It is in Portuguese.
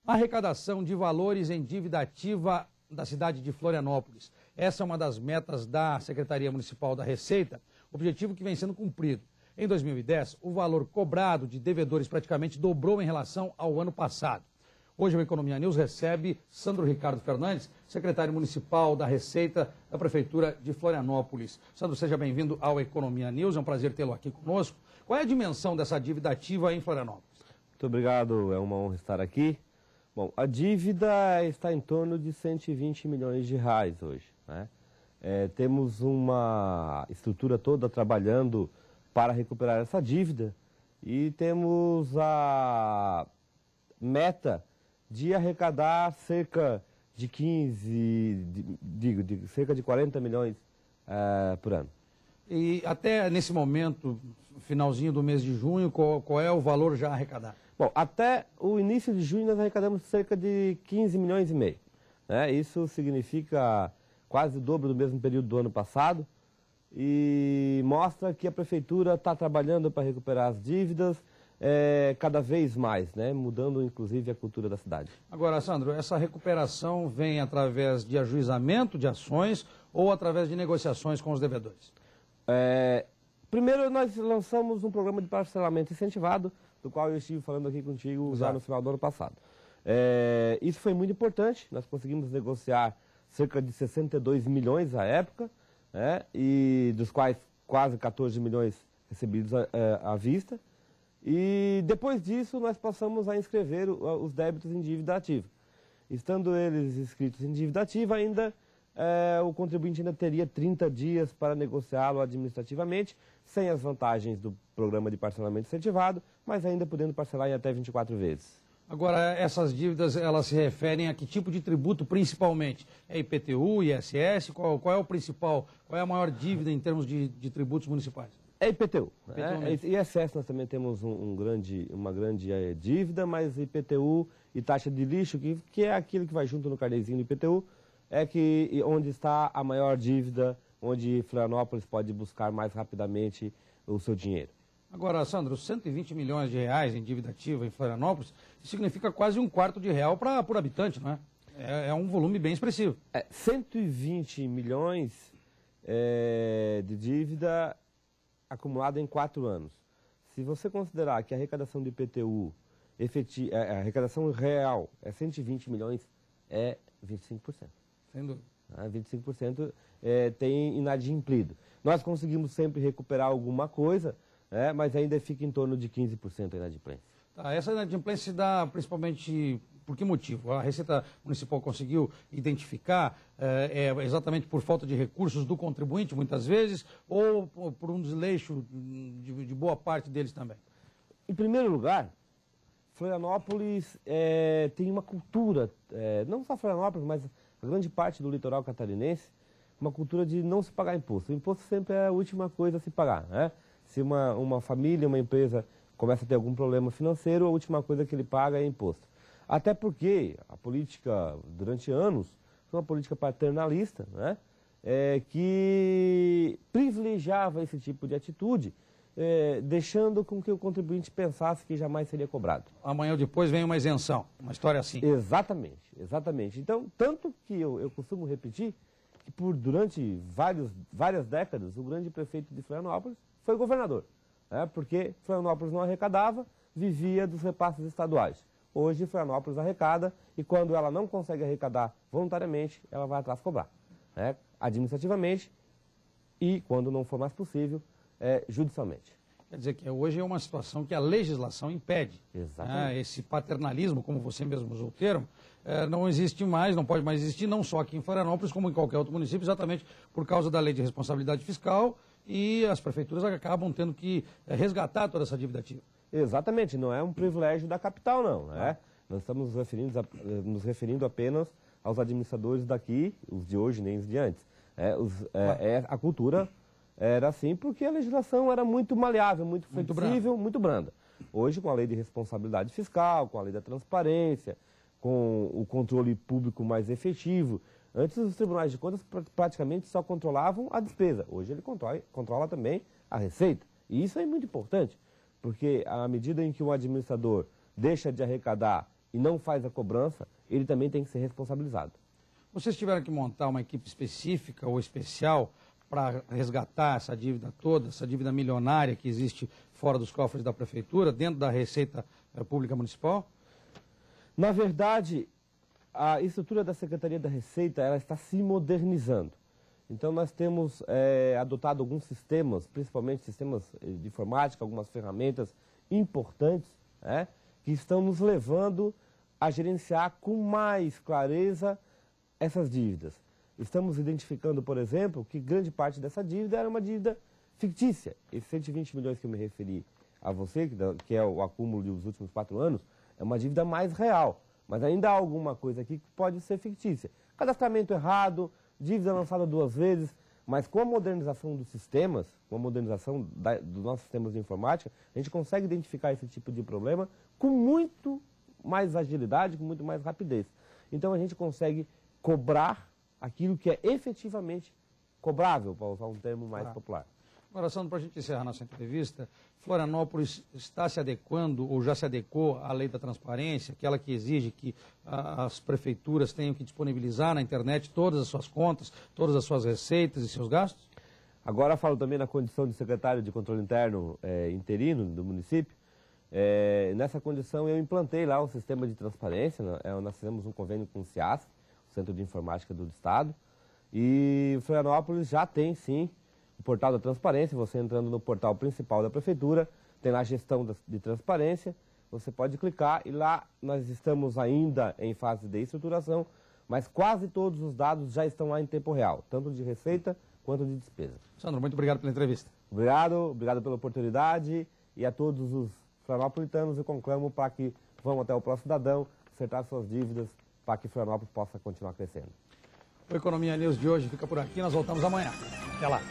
Arrecadação de valores em dívida ativa da cidade de Florianópolis. Essa é uma das metas da Secretaria Municipal da Receita, objetivo que vem sendo cumprido. Em 2010, o valor cobrado de devedores praticamente dobrou em relação ao ano passado. Hoje o Economia News recebe Sandro Ricardo Fernandes, secretário municipal da Receita da Prefeitura de Florianópolis. Sandro, seja bem-vindo ao Economia News, é um prazer tê-lo aqui conosco. Qual é a dimensão dessa dívida ativa em Florianópolis? Muito obrigado, é uma honra estar aqui. Bom, a dívida está em torno de 120 milhões de reais hoje, né? Temos uma estrutura toda trabalhando para recuperar essa dívida e temos a meta de arrecadar cerca de cerca de 40 milhões por ano. E até nesse momento, finalzinho do mês de junho, qual é o valor já arrecadado? Bom, até o início de junho nós arrecadamos cerca de 15 milhões e meio. Né? Isso significa quase o dobro do mesmo período do ano passado e mostra que a Prefeitura está trabalhando para recuperar as dívidas cada vez mais, né? Mudando inclusive a cultura da cidade. Agora, Sandro, essa recuperação vem através de ajuizamento de ações ou através de negociações com os devedores? Primeiro nós lançamos um programa de parcelamento incentivado, do qual eu estive falando aqui contigo já no final do ano passado. Isso foi muito importante, nós conseguimos negociar cerca de 62 milhões à época, né, e dos quais quase 14 milhões recebidos à vista. E depois disso nós passamos a inscrever os débitos em dívida ativa. Estando eles inscritos em dívida ativa, ainda o contribuinte ainda teria 30 dias para negociá-lo administrativamente, sem as vantagens do programa de parcelamento incentivado, mas ainda podendo parcelar em até 24 vezes. Agora, essas dívidas, elas se referem a que tipo de tributo principalmente? É IPTU, ISS? Qual é o principal, qual é a maior dívida em termos de tributos municipais? É IPTU. ISS nós também temos uma grande dívida, mas IPTU e taxa de lixo, que é aquilo que vai junto no carnezinho do IPTU, onde está a maior dívida, onde Florianópolis pode buscar mais rapidamente o seu dinheiro. Agora, Sandro, 120 milhões de reais em dívida ativa em Florianópolis, significa quase R$0,25 por habitante, não é? É um volume bem expressivo. 120 milhões de dívida acumulada em 4 anos. Se você considerar que a arrecadação do IPTU, a arrecadação real é 120 milhões, é 25%. Sem dúvida. 25% tem inadimplido. Nós conseguimos sempre recuperar alguma coisa, mas ainda fica em torno de 15% a inadimplência. Tá, essa inadimplência se dá principalmente por que motivo? A Receita Municipal conseguiu identificar exatamente por falta de recursos do contribuinte, muitas vezes, ou por um desleixo de boa parte deles também? Em primeiro lugar, Florianópolis tem uma cultura, não só Florianópolis, mas a grande parte do litoral catarinense, uma cultura de não se pagar imposto. O imposto sempre é a última coisa a se pagar, né? Se uma família, uma empresa começa a ter algum problema financeiro, a última coisa que ele paga é imposto. Até porque a política, durante anos, foi uma política paternalista, né? Que privilegiava esse tipo de atitude, deixando com que o contribuinte pensasse que jamais seria cobrado. Amanhã ou depois vem uma isenção, uma história assim. Exatamente, exatamente. Então, tanto que eu costumo repetir que durante várias décadas, o grande prefeito de Florianópolis foi governador, né? Porque Florianópolis não arrecadava, vivia dos repasses estaduais. Hoje, Florianópolis arrecada e quando ela não consegue arrecadar voluntariamente, ela vai atrás cobrar, né? Administrativamente e, quando não for mais possível, judicialmente. Quer dizer que hoje é uma situação que a legislação impede. Exatamente. Esse paternalismo, como você mesmo usou o termo, não existe mais, não pode mais existir, não só aqui em Florianópolis, como em qualquer outro município, exatamente por causa da lei de responsabilidade fiscal e as prefeituras acabam tendo que resgatar toda essa dívida ativa. Exatamente, não é um privilégio da capital, não. Né? Nós estamos nos referindo apenas aos administradores daqui, os de hoje nem os de antes. A cultura era assim porque a legislação era muito maleável, muito flexível, muito branda. Hoje, com a lei de responsabilidade fiscal, com a lei da transparência, com o controle público mais efetivo, antes os tribunais de contas praticamente só controlavam a despesa. Hoje ele controla também a receita. E isso é muito importante, porque à medida em que o administrador deixa de arrecadar e não faz a cobrança, ele também tem que ser responsabilizado. Vocês tiveram que montar uma equipe específica ou especial para resgatar essa dívida toda, essa dívida milionária que existe fora dos cofres da Prefeitura, dentro da Receita Pública Municipal? Na verdade, a estrutura da Secretaria da Receita ela está se modernizando. Então, nós temos adotado alguns sistemas, principalmente sistemas de informática, algumas ferramentas importantes, que estão nos levando a gerenciar com mais clareza essas dívidas. Estamos identificando, por exemplo, que grande parte dessa dívida era uma dívida fictícia. Esses 120 milhões que eu me referi a você, que é o acúmulo dos últimos 4 anos, é uma dívida mais real. Mas ainda há alguma coisa aqui que pode ser fictícia. Cadastramento errado, dívida lançada 2 vezes, mas com a modernização dos sistemas, com a modernização dos nossos sistemas de informática, a gente consegue identificar esse tipo de problema com muito mais agilidade, com muito mais rapidez. Então a gente consegue cobrar aquilo que é efetivamente cobrável, para usar um termo mais popular. Agora, Sandro, para a gente encerrar nossa entrevista, Florianópolis está se adequando ou já se adequou à lei da transparência, aquela que exige que as prefeituras tenham que disponibilizar na internet todas as suas contas, todas as suas receitas e seus gastos? Agora falo também na condição de secretário de controle interno interino do município. Nessa condição eu implantei lá um sistema de transparência, nós fizemos um convênio com o CIAS, o Centro de Informática do Estado, e Florianópolis já tem sim o portal da transparência. Você entrando no portal principal da prefeitura, tem lá a gestão de transparência, você pode clicar e lá nós estamos ainda em fase de estruturação, mas quase todos os dados já estão lá em tempo real, tanto de receita quanto de despesa. Sandro, muito obrigado pela entrevista. Obrigado pela oportunidade e a todos os florianopolitanos eu conclamo para que vão até o próximo cidadão, acertar suas dívidas para que Florianópolis possa continuar crescendo. O Economia News de hoje fica por aqui, nós voltamos amanhã. Até lá.